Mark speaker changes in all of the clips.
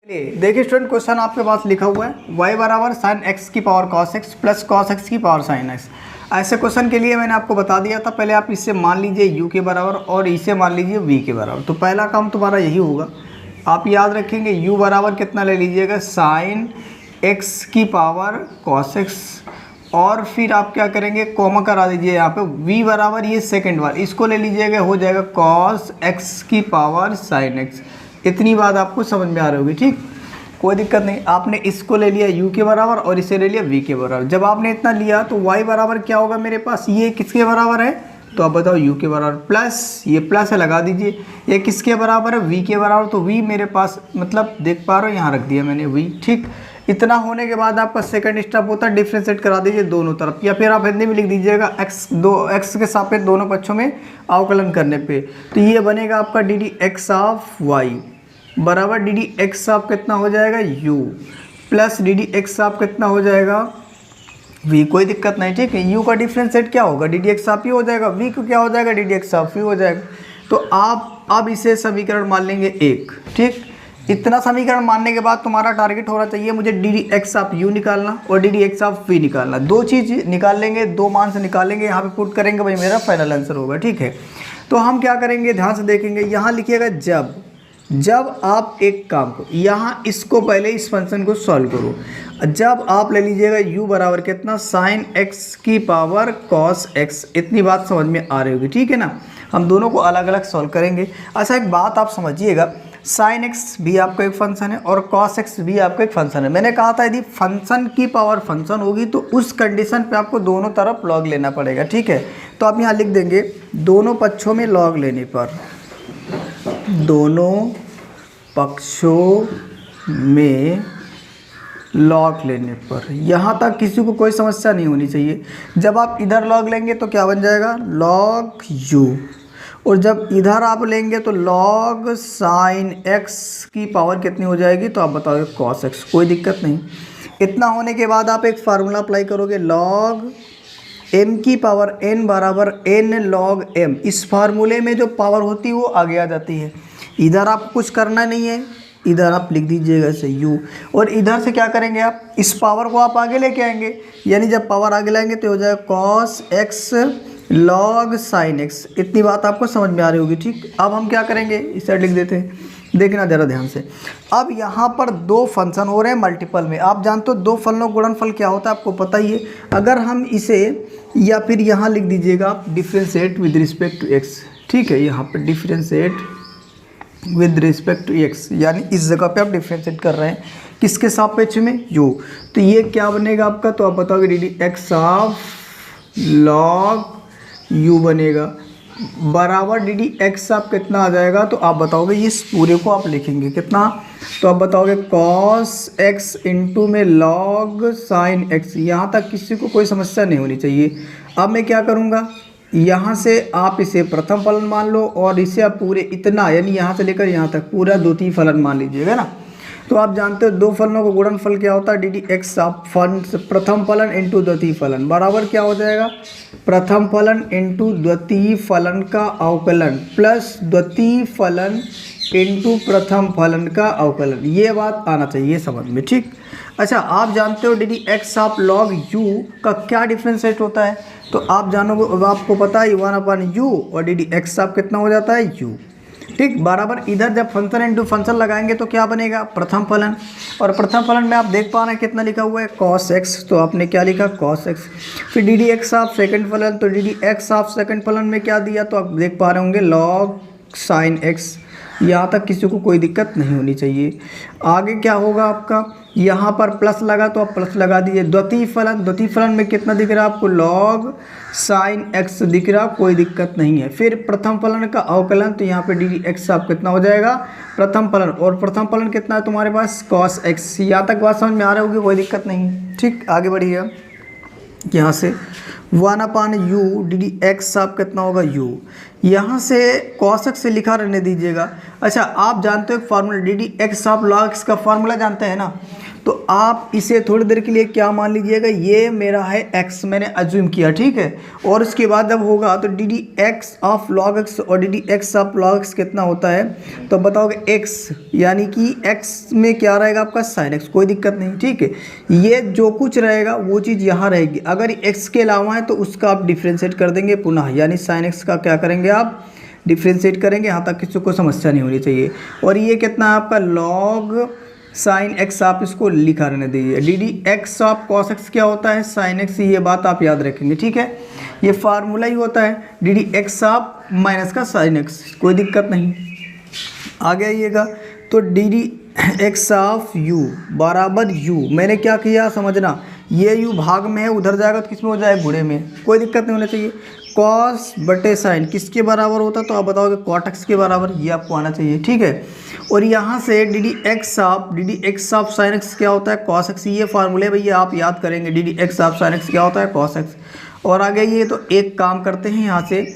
Speaker 1: देखिए student, question आपके पास लिखा हुआ है y बराबर साइन एक्स की power cos x plus cos x की पावर साइन एक्स। ऐसे क्वेश्चन के लिए मैंने आपको बता दिया था, पहले आप इसे मान लीजिए u के बराबर और इसे मान लीजिए v के बराबर। तो पहला काम तुम्हारा यही होगा, आप याद रखेंगे u बराबर कितना ले लीजिएगा, साइन एक्स की पावर कॉस एक्स, और फिर आप क्या करेंगे, कॉमा करा दीजिए यहाँ पे v बराबर ये सेकेंड बार इसको ले लीजिएगा, हो जाएगा कॉस एक्स की पावर साइन एक्स। इतनी बात आपको समझ में आ रही होगी, ठीक, कोई दिक्कत नहीं। आपने इसको ले लिया u के बराबर और इसे ले लिया v के बराबर। जब आपने इतना लिया तो y बराबर क्या होगा मेरे पास, ये किसके बराबर है, तो आप बताओ u के बराबर, प्लस ये प्लस है लगा दीजिए, ये किसके बराबर है, v के बराबर। तो v मेरे पास मतलब देख पा रहे हो यहाँ रख दिया मैंने v, ठीक। इतना होने के बाद आपका सेकंड स्टेप होता है डिफ्रेंशिएट करा दीजिए दोनों तरफ, या फिर आप हिंदी में लिख दीजिएगा x के सापेक्ष दोनों पक्षों में अवकलन करने पे। तो ये बनेगा आपका D d x of y बराबर डी डी एक्स ऑफ कितना हो जाएगा u plus D d x of कितना हो जाएगा v। कोई दिक्कत नहीं, ठीक है। u का डिफ्रेंशिएट क्या होगा, D d x of u हो जाएगा, v को क्या हो जाएगा, D d x of v हो जाएगा। तो आप अब इसे समीकरण मान लेंगे एक, ठीक। इतना समीकरण मानने के बाद तुम्हारा टारगेट होना चाहिए मुझे D d x of u निकालना और d d x of v निकालना। दो चीज़ निकाल लेंगे, दो मान से निकालेंगे, यहाँ पे पुट करेंगे, भाई मेरा फाइनल आंसर होगा, ठीक है। तो हम क्या करेंगे, ध्यान से देखेंगे, यहाँ लिखिएगा जब आप एक काम को, यहाँ इसको पहले इस फंक्शन को सॉल्व करो। जब आप ले लीजिएगा u बराबर कितना, साइन x की पावर cos x। इतनी बात समझ में आ रही होगी, ठीक है ना। हम दोनों को अलग अलग सॉल्व करेंगे। अच्छा, एक बात आप समझिएगा, साइन एक्स भी आपका एक फंक्शन है और cos x भी आपका एक फंक्शन है। मैंने कहा था यदि फंक्शन की पावर फंक्शन होगी तो उस कंडीशन पे आपको दोनों तरफ लॉग लेना पड़ेगा, ठीक है। तो आप यहाँ लिख देंगे दोनों पक्षों में लॉग लेने पर, दोनों पक्षों में लॉग लेने पर, यहाँ तक किसी को कोई समस्या नहीं होनी चाहिए। जब आप इधर लॉग लेंगे तो क्या बन जाएगा, लॉग u, और जब इधर आप लेंगे तो लॉग साइन x की पावर कितनी हो जाएगी, तो आप बताओगे cos x। कोई दिक्कत नहीं। इतना होने के बाद आप एक फार्मूला अप्लाई करोगे, लॉग m की पावर n बराबर n log m। इस फार्मूले में जो पावर होती है वो आगे आ जाती है। इधर आप कुछ करना नहीं है, इधर आप लिख दीजिएगा ऐसे u, और इधर से क्या करेंगे आप, इस पावर को आप आगे लेके आएंगे, यानी जब पावर आगे लाएंगे तो हो जाएगा cos x log sin x। इतनी बात आपको समझ में आ रही होगी, ठीक। अब हम क्या करेंगे, इस साइड लिख देते हैं, देखना ज़रा ध्यान से। अब यहाँ पर दो फंक्शन हो रहे हैं मल्टीपल में। आप जानते हो दो फलनों गुणनफल क्या होता है, आपको पता ही है। अगर हम इसे, या फिर यहाँ लिख दीजिएगा आप differentiate with respect to x, ठीक है। यहाँ पर differentiate with respect to x, यानी इस जगह पे आप डिफ्रेंशिएट कर रहे हैं किसके सापेक्ष में, u। तो ये क्या बनेगा आपका, तो आप बताओगे D d x of log u बनेगा बराबर डी डी एक्स ऑफ कितना आ जाएगा, तो आप बताओगे, इस पूरे को आप लिखेंगे कितना, तो आप बताओगे cos x इंटू में log sin x। यहाँ तक किसी को कोई समस्या नहीं होनी चाहिए। अब मैं क्या करूँगा, यहाँ से आप इसे प्रथम फलन मान लो और इसे आप पूरे इतना, यानी यहाँ से लेकर यहाँ तक पूरा द्वितीय फलन मान लीजिएगा ना। तो आप जानते हो दो फलनों का गुणनफल क्या होता है, डी डी एक्स ऑफ प्रथम फलन इंटू द्वितीय फलन बराबर क्या हो जाएगा, प्रथम फलन इंटू द्वितीय फलन का अवकलन प्लस द्वितीय फलन इंटू प्रथम फलन का अवकलन। ये बात आना चाहिए समझ में, ठीक। अच्छा, आप जानते हो D d x of log u का क्या डिफ्रेंशिएट होता है, तो आप जानोगे, आपको पता है 1/u, और डी डी एक्स ऑफ कितना हो जाता है u, ठीक। बराबर इधर जब फंक्शन इंटू फंक्शन लगाएंगे तो क्या बनेगा, प्रथम फलन। और प्रथम फलन में आप देख पा रहे हैं कितना लिखा हुआ है, cos x, तो आपने क्या लिखा cos x। फिर D d x of second फलन, तो d d x of second फलन में क्या दिया, तो आप देख पा रहे होंगे लॉग साइन x। यहाँ तक किसी को कोई दिक्कत नहीं होनी चाहिए। आगे क्या होगा आपका, यहाँ पर प्लस लगा तो आप प्लस लगा दीजिए। द्वितीय फलन में कितना दिख रहा है आपको, लॉग साइन x दिख रहा, कोई दिक्कत नहीं है। फिर प्रथम फलन का अवकलन, तो यहाँ पे डी डी एक्स आप कितना हो जाएगा, प्रथम फलन, और प्रथम फलन कितना है तुम्हारे पास, cos x। यहाँ तक बात समझ में आ रही होगी, कोई दिक्कत नहीं, ठीक। आगे बढ़िए, यहाँ से 1/u डी डी एक्स आप कितना होगा u, यहाँ से cos x से लिखा रहने दीजिएगा। अच्छा, आप जानते हो एक formula D d x of log x का फार्मूला जानते हैं ना, तो आप इसे थोड़ी देर के लिए क्या मान लीजिएगा, ये मेरा है x, मैंने अज्यूम किया, ठीक है। और उसके बाद जब होगा तो d d x of log x और d d x of log x कितना होता है, तो बताओगे x, यानी कि x में क्या रहेगा आपका sin x, कोई दिक्कत नहीं, ठीक है। ये जो कुछ रहेगा वो चीज़ यहाँ रहेगी, अगर x के अलावा है तो उसका आप डिफ्रेंशिएट कर देंगे पुनः, यानी sin x का क्या करेंगे आप डिफ्रेंशिएट करेंगे, यहाँ तक किसी को समस्या नहीं होनी चाहिए। और ये कितना है आपका log sin x, आप इसको लिखा रहने दीजिए। D d x of cos x क्या होता है, sin x, ये बात आप याद रखेंगे, ठीक है। ये फार्मूला ही होता है D d x of minus का sin x, कोई दिक्कत नहीं। आगे आइएगा तो d d x of u बराबर u, मैंने क्या किया समझना, ये u भाग में है, उधर जाएगा तो किस में हो जाएगा, गुणे में, कोई दिक्कत नहीं होना चाहिए। कॉस बटे साइन किसके बराबर होता है, तो आप बताओगे कॉट एक्स के बराबर, ये आपको आना चाहिए, ठीक है। और यहाँ से D d x of sine x क्या होता है, कॉस एक्स, ये फार्मूले भैया आप याद करेंगे, D d x of sine x क्या होता है, कॉस एक्स। और आगे ये तो एक काम करते हैं, यहाँ से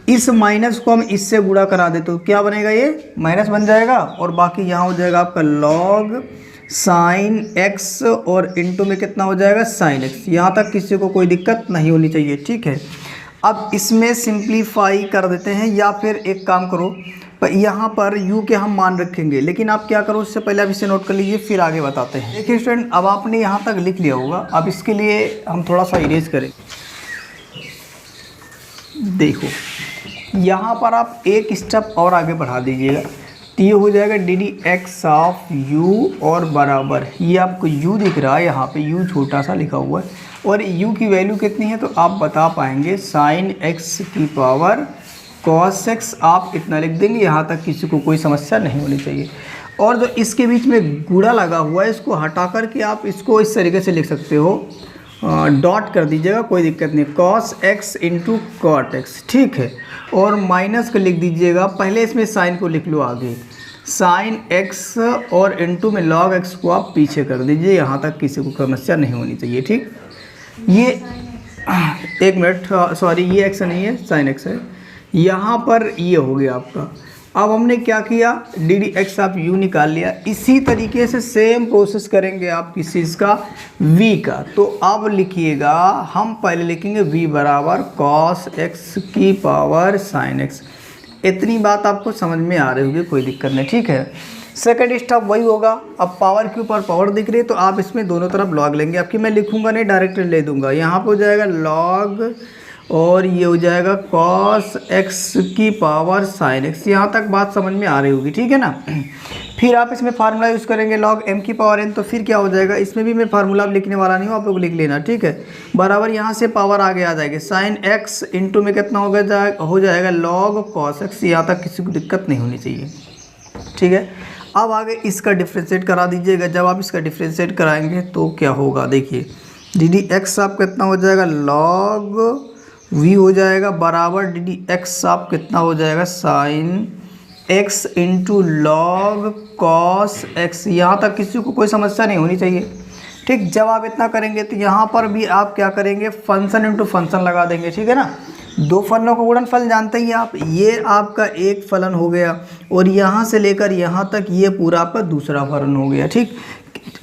Speaker 1: इस माइनस को हम इससे गुणा करा दे तो क्या बनेगा, ये माइनस बन जाएगा, और बाकी यहाँ हो जाएगा आपका लॉग साइन एक्स और इनटू में कितना हो जाएगा साइन एक्स। यहाँ तक किसी को कोई दिक्कत नहीं होनी चाहिए, ठीक है। अब इसमें सिंप्लीफाई कर देते हैं, या फिर एक काम करो, यहाँ पर u के हम मान रखेंगे, लेकिन आप क्या करो उससे पहले आप इसे नोट कर लीजिए, फिर आगे बताते हैं। देखिए स्टूडेंट, अब आपने यहाँ तक लिख लिया होगा, अब इसके लिए हम थोड़ा सा इरेज करें। देखो यहाँ पर आप एक स्टेप और आगे बढ़ा दीजिएगा, तो ये हो जाएगा D d x of u और बराबर, ये आपको u दिख रहा है, यहाँ पे u छोटा सा लिखा हुआ है, और u की वैल्यू कितनी है तो आप बता पाएंगे साइन x की पावर cos x, आप इतना लिख देंगे, यहाँ तक किसी को कोई समस्या नहीं होनी चाहिए। और जो इसके बीच में गुणा लगा हुआ है, इसको हटा कर के आप इसको इस तरीके से लिख सकते हो, डॉट कर दीजिएगा, कोई दिक्कत नहीं, cos x into cot x, ठीक है। और माइनस को लिख दीजिएगा, पहले इसमें साइन को लिख लो आगे, साइन x और इंटू में log x को आप पीछे कर दीजिए, यहाँ तक किसी को समस्या नहीं होनी चाहिए, ठीक। ये एक मिनट, सॉरी ये x नहीं है, साइन x है, यहाँ पर ये हो गया आपका। अब हमने क्या किया, डी डी एक्स आप u निकाल लिया, इसी तरीके से सेम प्रोसेस करेंगे आप किस चीज़ का, v का। तो अब लिखिएगा, हम पहले लिखेंगे v बराबर cos x की पावर sin x, इतनी बात आपको समझ में आ रही होगी, कोई दिक्कत नहीं, ठीक है। सेकंड स्टेप वही होगा, अब पावर के ऊपर पावर दिख रही है तो आप इसमें दोनों तरफ लॉग लेंगे, आपकी मैं लिखूंगा नहीं, डायरेक्ट ले दूंगा, यहाँ पर हो जाएगा लॉग और ये हो जाएगा cos x की पावर sin x, यहाँ तक बात समझ में आ रही होगी, ठीक है ना। फिर आप इसमें फार्मूला यूज़ करेंगे log m की पावर n, तो फिर क्या हो जाएगा, इसमें भी मैं फार्मूला अब लिखने वाला नहीं हूँ, आप लोग लिख लेना, ठीक है। बराबर यहाँ से पावर आगे आ जाएगी, sin x इंटू में कितना हो जाएगा log cos x, यहाँ तक किसी को दिक्कत नहीं होनी चाहिए, ठीक है। अब आगे इसका डिफ्रेंशिएट करा दीजिएगा, जब आप इसका डिफ्रेंशिएट कराएंगे तो क्या होगा, देखिए डी डी एक्स आप कितना हो जाएगा log v हो जाएगा बराबर डी डी एक्स आप कितना हो जाएगा sine x into log cos x, यहाँ तक किसी को कोई समस्या नहीं होनी चाहिए, ठीक। जब आप इतना करेंगे तो यहाँ पर भी आप क्या करेंगे, फंक्शन इंटू फंक्शन लगा देंगे, ठीक है ना। दो फलनों का गुणनफल जानते ही आप, ये आपका एक फलन हो गया और यहाँ से लेकर यहाँ तक ये पूरा आपका दूसरा फलन हो गया, ठीक।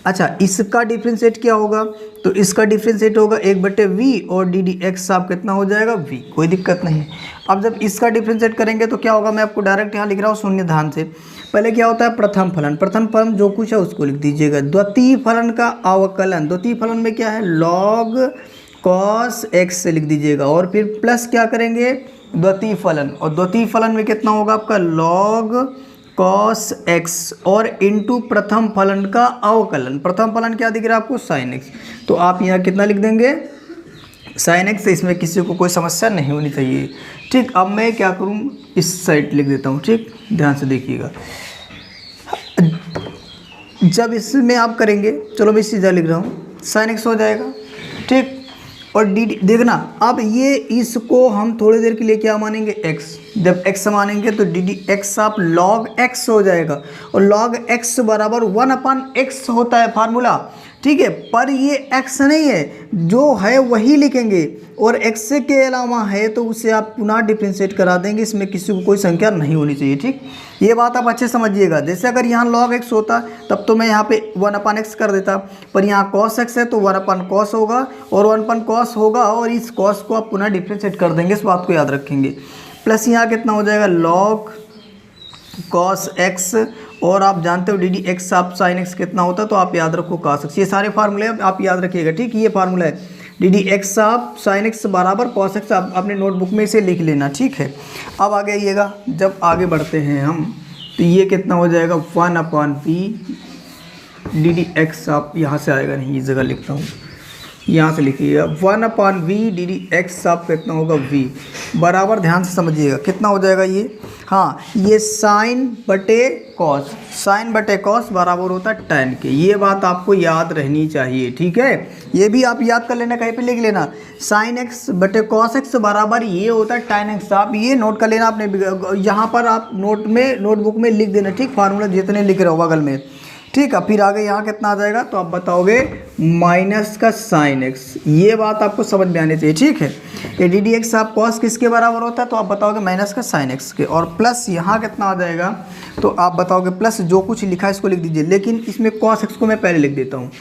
Speaker 1: अच्छा, इसका डिफ्रेंशिएट क्या होगा, तो इसका डिफ्रेंशिएट होगा 1/v और डी डी एक्स आप कितना हो जाएगा v, कोई दिक्कत नहीं। अब जब इसका डिफ्रेंशिएट करेंगे तो क्या होगा, मैं आपको डायरेक्ट यहाँ लिख रहा हूँ, शून्य ध्यान से। पहले क्या होता है, प्रथम फलन जो कुछ है उसको लिख दीजिएगा, द्वितीय फलन का अवकलन, द्वितीय फलन में क्या है log cos x से लिख दीजिएगा, और फिर प्लस क्या करेंगे द्वितीय फलन, और द्वितीय फलन में कितना होगा आपका log cos x और इंटू प्रथम फलन का अवकलन, प्रथम फलन क्या दिख रहा है आपको sin x, तो आप यहाँ कितना लिख देंगे sin x, इसमें किसी को कोई समस्या नहीं होनी चाहिए, ठीक। अब मैं क्या करूँ, इस साइड लिख देता हूँ, ठीक, ध्यान से देखिएगा। जब इसमें आप करेंगे, चलो मैं सीधा लिख रहा हूँ, sin x हो जाएगा, ठीक। और डी देखना, अब ये इसको हम थोड़ी देर के लिए क्या मानेंगे x, जब x मानेंगे तो डी डी एक्स आप log x हो जाएगा, और log x बराबर 1/x होता है फार्मूला, ठीक है। पर ये x नहीं है, जो है वही लिखेंगे, और x के अलावा है तो उसे आप पुनः डिफ्रेंशिएट करा देंगे, इसमें किसी को कोई संख्या नहीं होनी चाहिए, ठीक। ये बात आप अच्छे समझिएगा। जैसे अगर यहाँ log x होता तब तो मैं यहाँ पे 1/x कर देता, पर यहाँ cos x है तो 1/cos होगा, और 1/cos होगा, और इस cos को आप पुनः डिफ्रेंशिएट कर देंगे, इस बात को याद रखेंगे। प्लस यहाँ कितना हो जाएगा log cos x, और आप जानते हो डी डी एक्स आप sin x कितना होता है, तो आप याद रखो cos x। ये सारे फार्मूले आप याद रखिएगा, ठीक। ये फार्मूला है डी डी एक्स आप sin x बराबर cos x, आप अपने नोटबुक में इसे लिख लेना, ठीक है। अब आगे आइएगा, जब आगे बढ़ते हैं हम तो ये कितना हो जाएगा 1/v डी डी एक्स, आप यहाँ से आएगा नहीं, इस जगह लिखता हूँ, यहाँ से लिखिएगा 1/v डी डी एक्स आप कितना होगा v बराबर, ध्यान से समझिएगा कितना हो जाएगा ये, हाँ ये साइन बटे कॉस बराबर होता है tan के। ये बात आपको याद रहनी चाहिए, ठीक है। ये भी आप याद कर लेना, कहीं पे लिख लेना, साइन x बटे कॉस x बराबर ये होता है tan x। आप ये नोट कर लेना अपने, यहाँ पर आप नोटबुक में लिख देना, ठीक, फार्मूला जितने लिख रहे हो बगल में, ठीक है। फिर आगे यहाँ कितना आ जाएगा, तो आप बताओगे माइनस का साइन x। ये बात आपको समझ में आनी चाहिए, ठीक है। ये डी डी एक्स आप कॉस किसके बराबर होता है, तो आप बताओगे माइनस का साइन x के, और प्लस यहाँ कितना आ जाएगा, तो आप बताओगे प्लस जो कुछ लिखा है इसको लिख दीजिए, लेकिन इसमें cos x को मैं पहले लिख देता हूँ।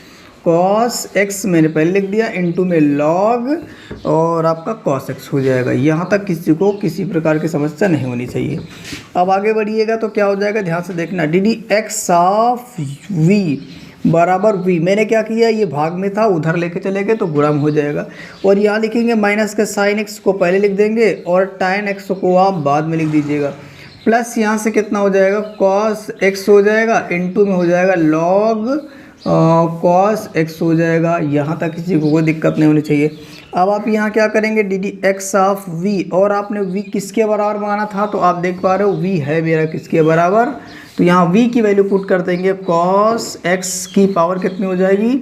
Speaker 1: cos x मैंने पहले लिख दिया, इनटू में log और आपका cos x हो जाएगा। यहाँ तक किसी को किसी प्रकार की समस्या नहीं होनी चाहिए। अब आगे बढ़िएगा तो क्या हो जाएगा, ध्यान से देखना, D d x of v बराबर v। मैंने क्या किया, ये भाग में था, उधर लेके चले गए तो गुणा में हो जाएगा, और यहाँ लिखेंगे माइनस का साइन x को पहले लिख देंगे, और tan x को आप बाद में लिख दीजिएगा। प्लस यहाँ से कितना हो जाएगा, cos x हो जाएगा, इनटू में हो जाएगा log cos x हो जाएगा। यहाँ तक किसी को कोई दिक्कत नहीं होनी चाहिए। अब आप यहाँ क्या करेंगे, D d x of v, और आपने v किसके बराबर माना था, तो आप देख पा रहे हो v है मेरा किसके बराबर, तो यहाँ v की वैल्यू पुट कर देंगे, cos x की पावर कितनी हो जाएगी,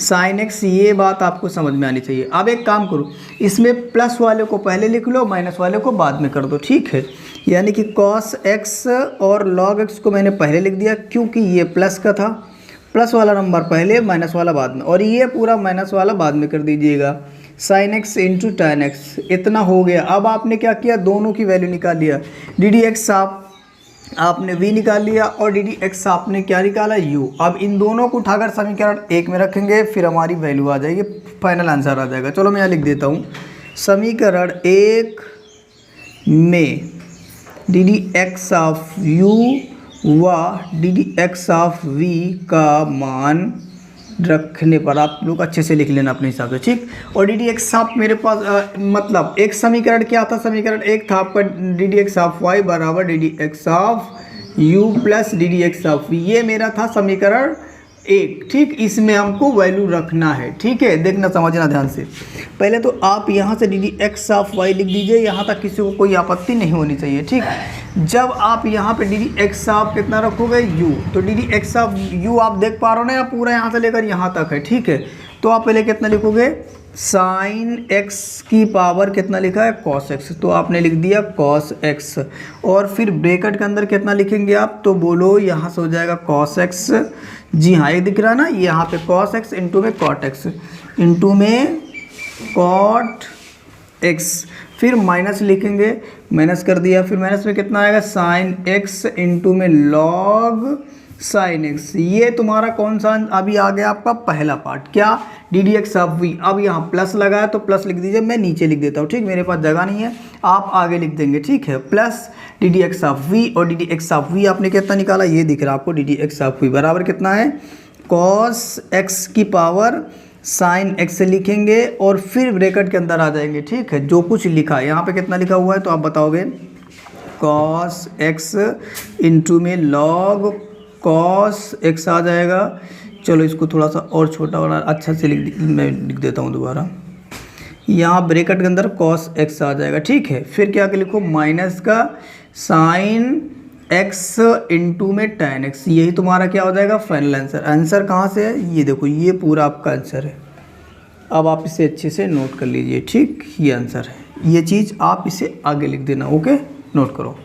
Speaker 1: sin x। ये बात आपको समझ में आनी चाहिए। अब एक काम करो, इसमें प्लस वाले को पहले लिख लो, माइनस वाले को बाद में कर दो, ठीक है। यानी कि cos x और log x को मैंने पहले लिख दिया, क्योंकि ये प्लस का था, प्लस वाला नंबर पहले, माइनस वाला बाद में, और ये पूरा माइनस वाला बाद में कर दीजिएगा। Sine x into tan x, इतना हो गया। अब आपने क्या किया, दोनों की वैल्यू निकाल लिया, डी डी एक्स आपने v निकाल लिया, और डी डी एक्स आपने क्या निकाला, u। अब इन दोनों को उठाकर समीकरण 1 में रखेंगे, फिर हमारी वैल्यू आ जाएगी, फाइनल आंसर आ जाएगा। चलो मैं यहाँ लिख देता हूँ, समीकरण 1 में D d x of u व D d x of v का मान रखने पर, आप लोग अच्छे से लिख लेना अपने हिसाब से, ठीक। और डी डी एक्स ऑफ मेरे पास मतलब एक समीकरण क्या था, समीकरण 1 था आपका D d x of y बराबर D d x of u plus D d x of v। ये मेरा था समीकरण 1, ठीक। इसमें हमको वैल्यू रखना है, ठीक है। देखना समझना ध्यान से, पहले तो आप यहाँ से D d x of y लिख दीजिए, यहाँ तक किसी को कोई आपत्ति नहीं होनी चाहिए, ठीक। जब आप यहाँ पे डी डी एक्स ऑफ कितना रखोगे, u, तो d d x of u आप देख पा रहे हो ना, या पूरा यहाँ से लेकर यहाँ तक है, ठीक है। तो आप पहले कितना लिखोगे, साइन x की पावर कितना लिखा है, cos x, तो आपने लिख दिया cos x, और फिर ब्रैकेट के अंदर कितना लिखेंगे आप, तो बोलो यहाँ से हो जाएगा cos x। जी हाँ, ये दिख रहा है ना, यहाँ पे cos x इंटू में cot x, इंटू में cot x, फिर माइनस लिखेंगे, माइनस कर दिया, फिर माइनस में कितना आएगा, साइन x इंटू में log साइन x। ये तुम्हारा कौन सा अभी आ गया आपका पहला पार्ट, क्या, D d x of v। अब यहाँ प्लस लगाया तो प्लस लिख दीजिए, मैं नीचे लिख देता हूँ, ठीक, मेरे पास जगह नहीं है, आप आगे लिख देंगे, ठीक है। Plus D d x of v, और d d x of v आपने कितना निकाला, ये दिख रहा है आपको, D d x of v बराबर कितना है, cos x की पावर साइन x लिखेंगे, और फिर ब्रैकेट के अंदर आ जाएंगे, ठीक है। जो कुछ लिखा है यहाँ पे कितना लिखा हुआ है, तो आप बताओगे cos x इंटू में log cos x आ जाएगा। चलो इसको थोड़ा सा और छोटा वाला अच्छा से मैं लिख देता हूँ दोबारा, यहाँ ब्रैकेट के अंदर cos x आ जाएगा, ठीक है। फिर क्या लिखो, माइनस का साइन x इंटू में tan x। यही तुम्हारा क्या हो जाएगा, फाइनल आंसर। आंसर कहाँ से है, ये देखो, ये पूरा आपका आंसर है। अब आप इसे अच्छे से नोट कर लीजिए, ठीक, ये आंसर है। ये चीज़ आप इसे आगे लिख देना, ओके। नोट करो।